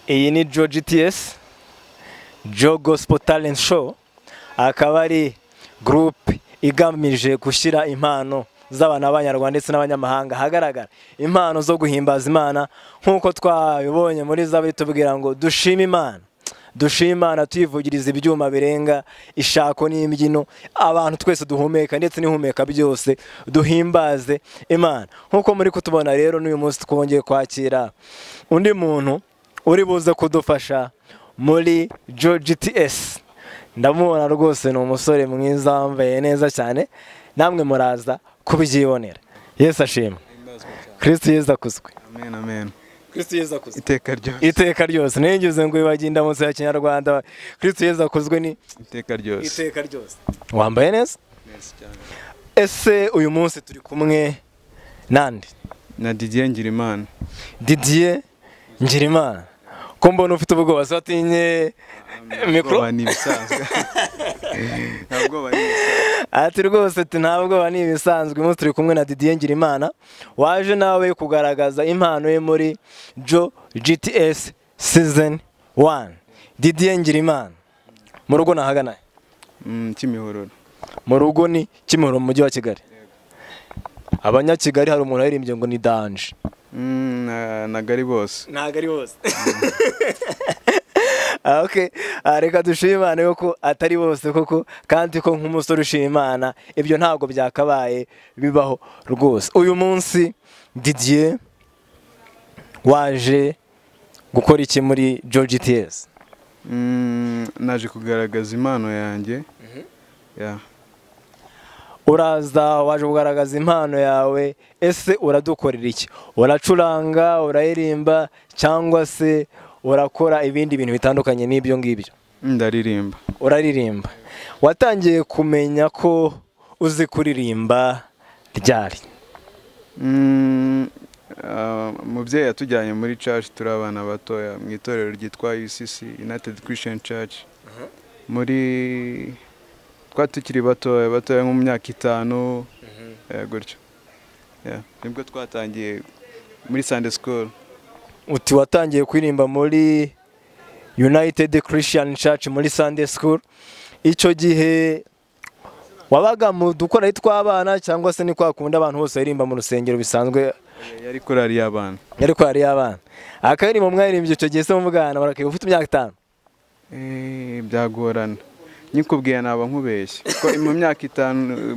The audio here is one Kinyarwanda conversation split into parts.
Iyi ni Joe GTS, Joe Gospel Talent Show, akaba ari group igamije gushyira impano z'abana b'Abanyarwanda ndetse n'abanyamahanga hagaragara impano zo guhimbaza Imana nk'uko twabibonye muri Zaburi tubwira ngo dushime Imana. Dushime Imana tuyivugiriza ibyuma birenga ishako n'imbyino, abantu twese duhumeka ndetse n'ihumeka byose duhimbaze Imana. Nk'uko muri kutubona rero n'uyu munsi twongeye kwakira undi muntu uri buze kudufasha muri Joe GTS. Ndamubona rwose ni umusore mwiza wambaye neza cyane, namwe muraza kubyibonera. Yesu ashimwe. Kristo Yesu akuzwe. Amen, amen. Kristo Yesu akuzwe. Iteka ryose. Iteka ryose. Nengeze ngo ibagenda munsi ya Kinyarwanda. Kristo Yesu akuzwe ni iteka ryose. Iteka ryose. Wambaye neza? Neza cyane. Ese uyu munsi turi kumwe nande? Na Didier Ngirimana. Didier Ngirimana. Ko mbona ufite ubwoba satinye mikro ni bisanzwe. Ntabwo bari bisanzwe. Ati rwose ntabwo ni bisanzwe. Umunsi turi kumwe na Didier Ngirimana waje nawe kugaragaza impano ye muri Joe GTS season 1. Didier Ngirimana mu rugo nahagana Kimihororo. Mu rugo ni Kimihororo mu mujyi wa Kigali. Abanyakigali hari umuntu yaririmbye ngo ni Danje. Nagari bose. Nagari bose. Okay, reka dushime Imana yuko atari bose koko, kandi ko nk'umusore ushima Imana ibyo ntabwo byakabaye bibaho rwose. Uyu munsi Didier waje gukora iki muri Joe GTS? Naje kugaragaza impano yanjye. Uraza waje kugaragaza impano yawe. Ese uradukorera iki? Uracuranga, uraririmba cyangwa se urakora ibindi bintu bitandukanye n'ibyo ngibyo? Ndaririmba. Uraririmba. Watangiye kumenya ko uzi kuririmba ryari? Mubyeyi yatujyanye muri church turi abana batoya mu itorero ryitwa UCC United Christian Church. Muri twatukiri batoya nko mu myaka 5 gutyo. Nibwo twatangiye muri Sunday School. Uti watangiye kuririmba muri United Christian Church muri Sunday School. Icyo gihe wabaga mu dukora tw'abana cyangwa se ni kwa kunda abantu bose baririmba mu rusengero bisanzwe? Yari korali y'abana. Yari korali y'abana. Akari mu mwaririmba icyo gihe se mu bwana barakiye ufite imyaka 5? Byagorana. Nikubwiye naba nkubeshye. Ko mu myaka 5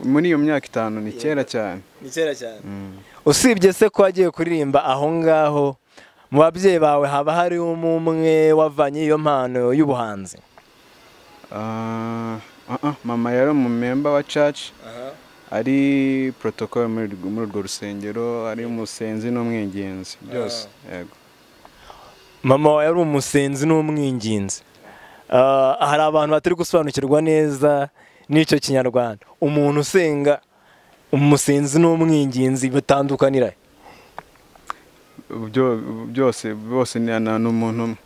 muri iyo myaka 5 ni kera cyane. Ni kera cyane. Usibye se ko wagiye kuririmba aho ngaho, mu babyeyi bawe haba hari umwe wavanye iyo mpano y'ubuhanzi? Mama yari umumemba wa church. Ari protocol muri urwo rusengero, ari umusenzi n'umwinginzi byose. Yego. Mama wawe yari umusenzi n'umwinginzi. Hari abantu batari gusobanukirwa neza n'icyo Kinyarwanda. Umuntu usenga, umusenzi n'umwinginzi bitandukanira? Byose bose ni umuntu umwe.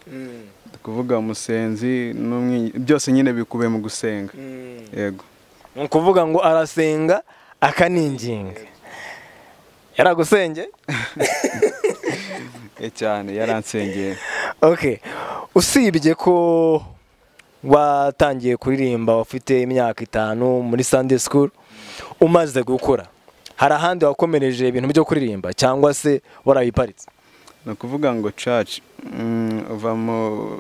Kuvuga umusenzi n'umwinginzi byose nyine bikubiye mu gusenga. Yego. Ni ukuvuga ngo arasenga akaninginga. Yaragusenge? Cyane yaransengeye. Okay. Usibye ko watangiye kuririmba ufite imyaka 5 muri Sunday School, umaze gukura hari ahandi wakomereje ibintu byo kuririmba cyangwa se warabiparitse? No kuvuga ngo church uva mu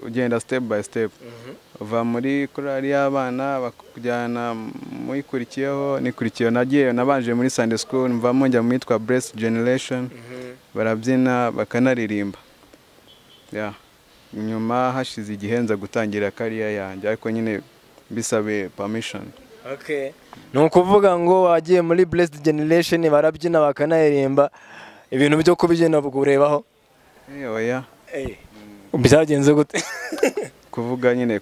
ugenda step by step. Uva muri korali y'abana bakujyana mu ikurikiyeho, nikurikiyeho nagiye nabanje muri Sunday School, mvamo njya mu yitwa Blessed Generation. Barabyina bakanaririmba. Nyuma hashize igihe nza gutangira career yanjye ariko nyine bisabe permission. Okay. No kuvuga ngo wagiye muri Blessed Generation barabyina bakanaririmba, ibintu byo kubyina bugurebaho? Oya. Byagenze gute? Kuvuga nyine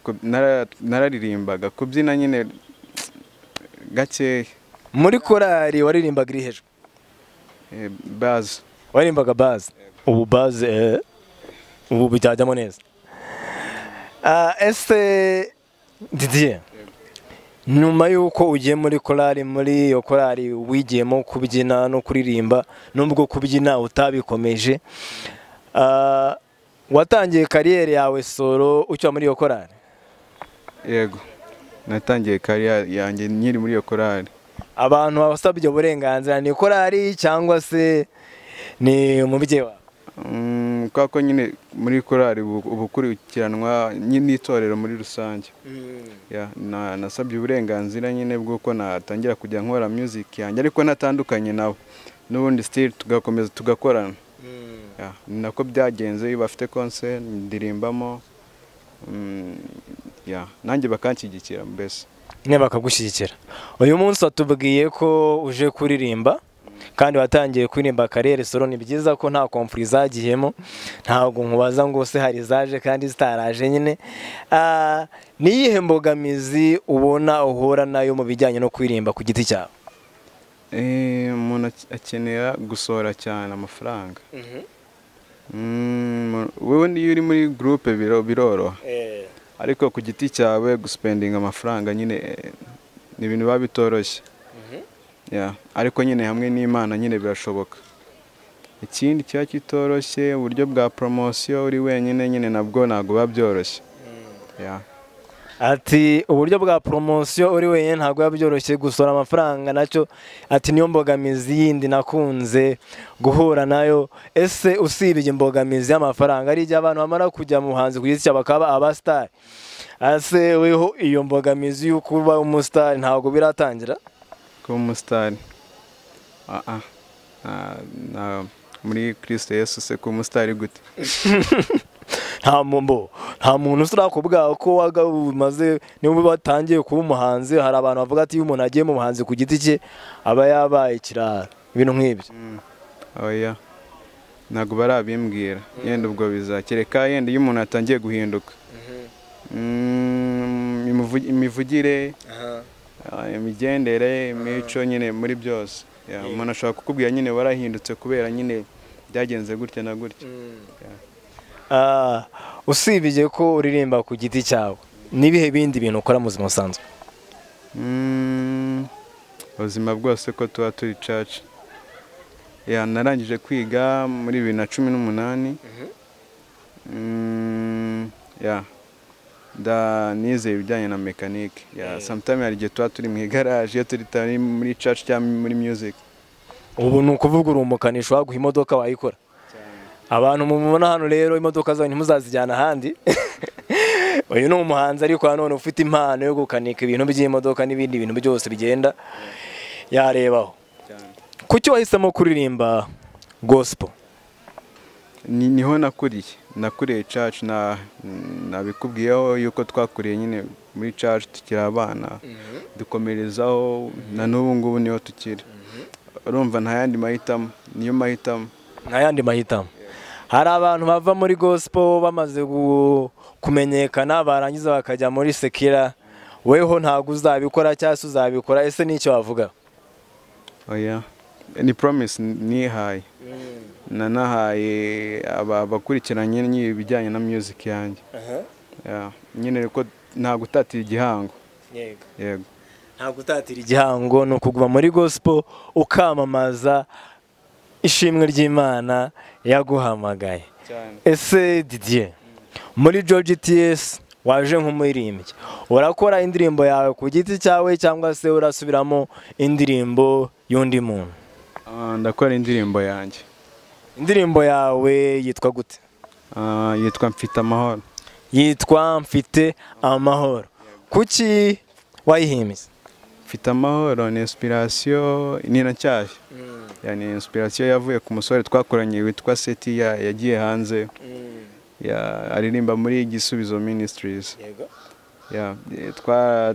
nararirimbaga, kubyina nyine gake. Muri korali waririmbaga iri hejuru? Buzz. Waririmbaga buzz? Ubu buzz ubu bijyajyamo neza. Ese Didier, nyuma yuko ugiye muri korali, muri iyo korali wigiyemo kubyina no kuririmba, nubwo kubyina utabikomeje, watangiye kariyeri yawe solo ucyo muri iyo korali? yego natangiye kariyeri yanjye nyiri muri iyo korali. Abantu babasabye uburenganzira ni korali cyangwa se ni umubyeyi wawe? Kako nyine muri korali ubukurikiranwa n'itorero muri rusange. Nasabye uburenganzira nyine bw'uko natangira kujya nkora music yanjye ariko natandukanye nawe n'ubundi still tugakomeza tugakorana. Nako byagenze bafite concert ndirimbamo nanjye bakanshyigikira mbese nyine bakagushyigikira. Uyu munsi watubwiye ko uje kuririmba kandi watangiye kuririmba kariyeri solo. Ni byiza ko nta konfuri zagiyemo, ntabwo nkubaza ngo se hari zaje kandi zitaraje nyine. Ni iyihe mbogamizi ubona uhura nayo mu bijyanye no kuririmba ku giti cyawe? Umuntu akenera gusohora cyane amafaranga. Wowe niyo uri muri groupe biroroha, ariko ku giti cyawe guspendinga amafaranga nyine ni ibintu biba bitoroshye. Ariko nyine hamwe n'Imana nyine birashoboka. Ikindi cya kitoroshye uburyo bwa promotion uri wenyine nyine nabwo ntago babyoroshye. Ati uburyo bwa promotion uri wenyine ntago yabyoroshye gusora amafaranga nacyo. Ati niyo mbogamizi yindi nakunze guhura nayo. Ese usibye imbogamizi y'amafaranga ari igihe abantu bamara kujya mu buhanzi ku giti cyabo bakaba abastar, ase weho iyo mbogamizi yo kuba umustar ntago biratangira? Kuba umustar muri Kristo Yesu se kuba umustar gute? Nta muntu urakubwira ko wagarumaze niba batangiye kuba umuhanzi. Hari abantu bavuga ati iyo umuntu agiye mu buhanzi ku giti cye aba yabaye ikirara, ibintu nk'ibyo. Oya, ntabwo barabimbwira. Yenda ubwo bizakereka yenda iyo umuntu atangiye guhinduka imivugire, imigendere, imico nyine muri byose. Umuntu ashobora kukubwira nyine warahindutse kubera nyine byagenze gutya na gutya. Usibye ko uririmba ku giti cyawe, nibihe bindi bintu ukora mu buzima busanzwe? Ubuzima bwose ko tuba turi church. Narangije kwiga muri 2018. Nize ibijyanye na mekanike. Sometimes hari igihe tuba turi mu garage iyo turi muri church cyangwa muri music. Ubu ni ukuvuga uri umukanishi waguha imodoka wayikora? Abantu mubona hano rero imodoka zanyu ntimuzazijyana ahandi. Uyu ni umuhanzi ariko nanone ufite impano yo gukanika ibintu by'imodoka n'ibindi bintu byose bigenda yarebaho. Kuki wahisemo kuririmba gospel? Niho nakuriye church. Nabikubwiyeho yuko twakuriye nyine muri church tukiri abana dukomerezaho na n'ubu ngubu niho tukiri. Urumva nta yandi mahitamo, niyo mahitamo. Nta yandi mahitamo. Hari abantu bava muri gospel bamaze kumenyekana barangiza bakajya muri sekira. Weho ntago uzabikora cyangwa se uzabikora, ese nicyo wavuga? Oya, ni promise nihaye. Nanahaye abakurikiranye n'ibijyanye na music yanjye. Nyine reko nta gutatira igihango. Yego. Nta gutatira igihango no kuguma muri gospel ukamamaza ishimwe ry'Imana yaguhamagaye. Ese Didier, muri George TS waje nk'umuririmbyi, urakora indirimbo yawe ku giti cyawe cyangwa se urasubiramo indirimbo y'undi muntu? Ndakora indirimbo yanjye. Indirimbo yawe yitwa gute? Yitwa Mfite Amahoro. Yitwa Mfite Amahoro. Kuki wayihimbye? Mfite Amahoro ni inspiration nina cyashya. Yani inspiration yavuye ku musore twakoranye witwa Seti yagiye hanze. Aririmba muri Gisubizo Ministries.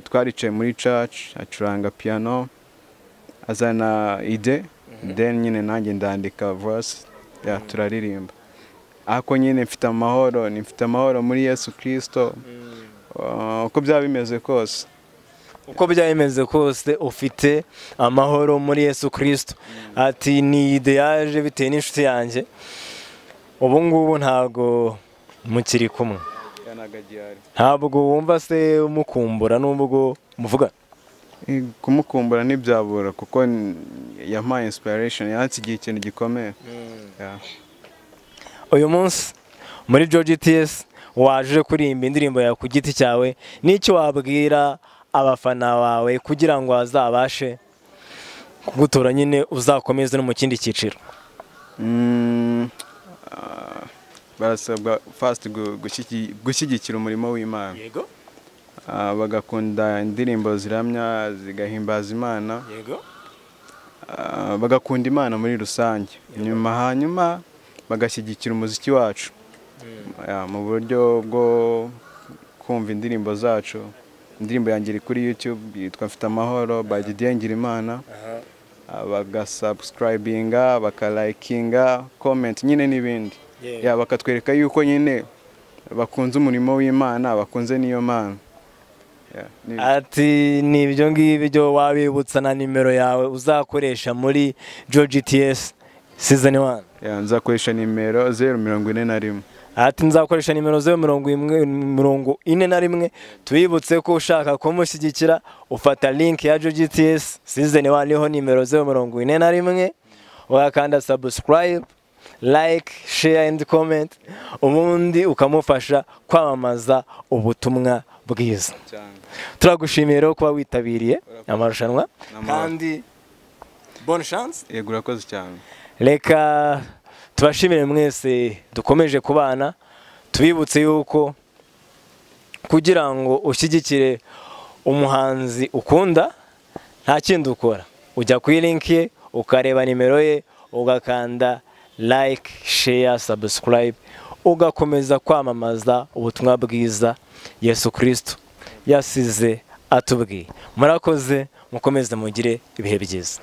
Twaricaye muri church acuranga piano azana ide, then nyine nanjye ndandika verse turaririmba. Ako nyine Mfite Amahoro ni Mfite Amahoro muri Yesu Kristo. Uko byaba bimeze kose. Uko byayemeze kose ufite amahoro muri Yesu Kristo. Ati ni ide yaje bitewe n'inshuti yanjye. Ubu ngubu ntago mukiri kumwe. Ntabwo wumva se umukumbura n'ubwo muvuga? Kumukumbura ntibyabura kuko yampaye inspiration, yansigiye ikintu gikomeye. Uyu munsi muri Joe GTS waje kuririmba indirimbo yawe ku giti cyawe, n'icyo wabwira abafana bawe kugira ngo bazabashe kugutora nyine uzakomeze no mu kindi cyiciro? Barasabwa first gushyigikira umurimo w'Imana, bagakunda indirimbo ziramya zigahimbaza Imana, bagakunda Imana muri rusange, hanyuma bagashyigikira umuziki wacu mu buryo bwo kumva indirimbo zacu. Indirimbo yanjye iri kuri YouTube yitwa Mfite Amahoro by Didier Ngirimana, bagasubscribinga, bakalikinga, comment nyine n'ibindi, bakatwereka yuko nyine bakunze umurimo w'Imana, bakunze niyo Mana. Ati nibyo ngibyo, wabibutsa na nimero yawe uzakoresha muri Joe GTS season 1? Nzakoresha nimero 041. Ati nzakoresha nimero 041. Tuyibutse ko ushaka kumushyigikira ufata link ya Joe GTS season 1 niho nimero 041, ugakanda subscribe, like, share and comment, ubundi ukamufasha kwamamaza ubutumwa bwiza. Turagushimiye rero kuba witabiriye amarushanwa kandi bonne chance. Yego urakoze cyane. Reka tubashimire mwese dukomeje kubana, tubibutse yuko kugira ngo ushyigikire umuhanzi ukunda nta kindi ukora, ujya kuri link ye ukareba nimero ye, ugakanda like, share, subscribe, ugakomeza kwamamaza ubutumwa bwiza Yesu Kristo yasize atubwiye. Murakoze, mukomeze mugire ibihe byiza.